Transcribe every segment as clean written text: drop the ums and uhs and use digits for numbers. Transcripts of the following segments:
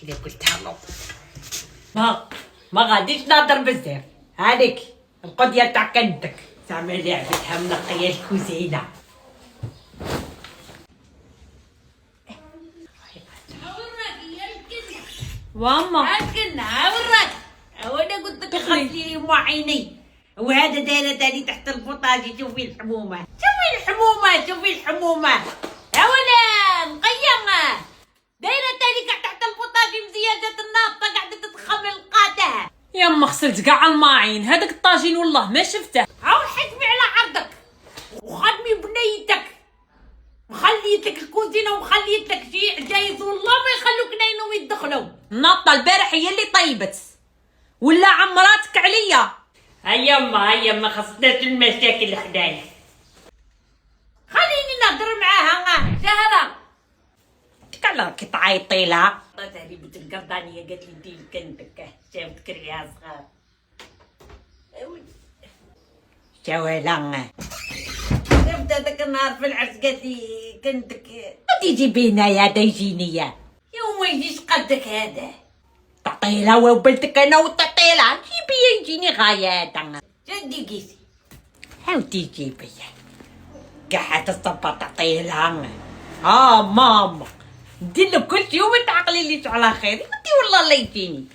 اللي قلتها له ما غاديش نهضر بزاف. هانيك القضيه تاع كنتك زعما لعبتها منقيه الكوزينه. واما الكنة وراك وانا قلت لك غسلي مو عيني. وهذا دايره تاني تحت البوطاجي. شوفي الحمومه شوفي الحمومه يا ولا مقيمه دايره تاني قاعده تحت البوطاجي مزياده الناطه قاعده تتخمل القاده. يما غسلت كاع الماعين. هذاك الطاجين والله ما شفته. هاو حكمي على عرضك وخدمي بنيتك. مخليت لك الكوزينه ومخليت لك شي عجايز والله ما يخلوك ناينهم يدخلوا. الناطه البارح هي اللي طيبت ولا عمراتك عليا. هيا ما خصناش المشاكل خدايا. خليني نهضر معاها سهله. قال راكي تعيطي لها. هذه بنت القردانيه قالت لي دير كنتك شافت كريها صغار. جوالا شفت هذاك النهار في العرس قالت لي كنتك. غادي يجيبي هنايا دا يجيني يوم ما يجيش قدك هذا. تعطي لها وبلتك انا وتعطي لها. جيبي يجيني غايات. جدي قيسي عاودي جيبي كاع تصبر تعطي لها. ماما ندير لك كل شيء وما تعقليليش على خير. انتي والله لا يجيني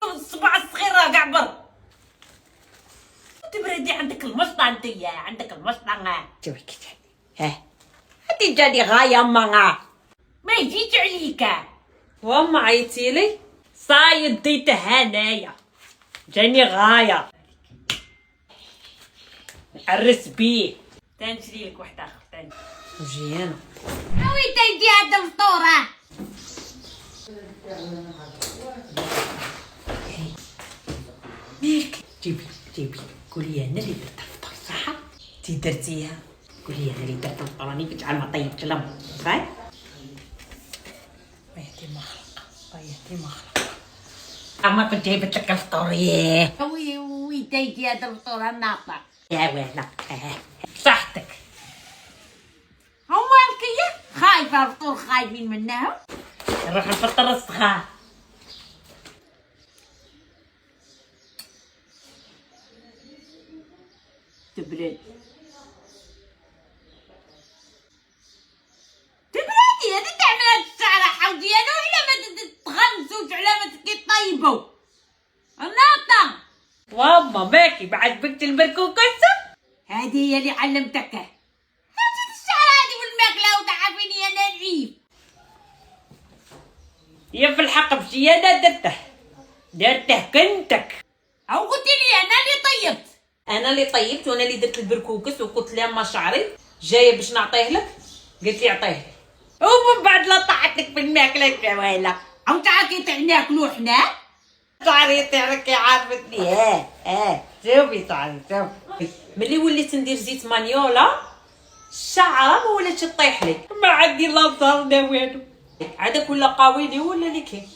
الصباع الصغير راه كاع بر. تبردي عندك المصنع انتيا عندك المصنع. شوفي كي هاتي جاني غايه ما يجيش عليك. وما عيطيلي صايد ديته هنايا جاني غايه نحرس بيه. تنشري لك واحد اخر تاني مزيانه. وين تيجي هذا الفطوره؟ مالك جيبي قولي انا اللي درت الفطور صح. انتي درتيها قولي انا اللي درت الفطور راني بجعل ما طيبتش لهم صاي. بيتي مخلقه اما كنت جايبت لك الفطور. ياه وين تيجي هذا الفطوره الناطع؟ يا ويلك صحتك. هو الكيا خايفه الفطور خايفين منها. نروح نفطر الصغار. تبرد تبردي هذا تعمل الشعر حوضي انا وعلى ما تغمسوش على ما تطيبوا الناطه. واما ماكي بعد بنت البركوكسه. هذه هي اللي علمتك. هاتي الشعر هذه والماكله وتعرفيني انا نعيب. يا في الحق بشي انا درته كنتك. او قلت لي انا اللي طيبت. انا اللي طيبت وانا اللي درت البركوكس وقلت لها ما شعري جايه باش نعطيه لك. قلت لي عطيه ومن بعد لا طاحت لك في الماكله جواله. او تعرفي تناكلو حنا. شعري تاعك عارفتني. شوفي شعري شوفي ملي وليت ندير زيت مانيولا الشعره ما ولاتش تطيح لي. ما عندي لا ظهر لا والو. عادك ولا قاويلي ولا اللي كاين.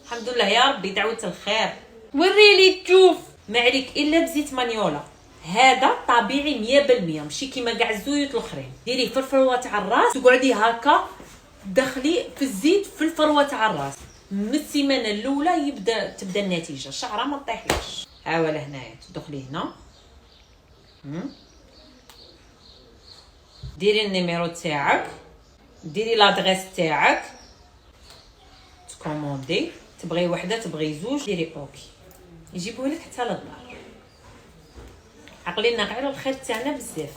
الحمد لله يا ربي دعوه الخير. وريلي تشوف ما عليك الا بزيت مانيولا. هذا طبيعي 100% ماشي كيما كاع الزيوت الاخرين. ديريه في الفروه تاع الراس تقعدي هكا دخلي في الزيت في الفروه تاع الراس. من السيمانه الاولى تبدا النتيجه. الشعره ما تطيحلكش. ها ولا هنايا تدخلي هنا ديري النيميرو تاعك ديري لادريس تاعك تكوموندي. تبغي وحده تبغي زوج ديري اوكي يجيبوه لك حتى للدار. عقلينا غير الخير تاعنا بزاف.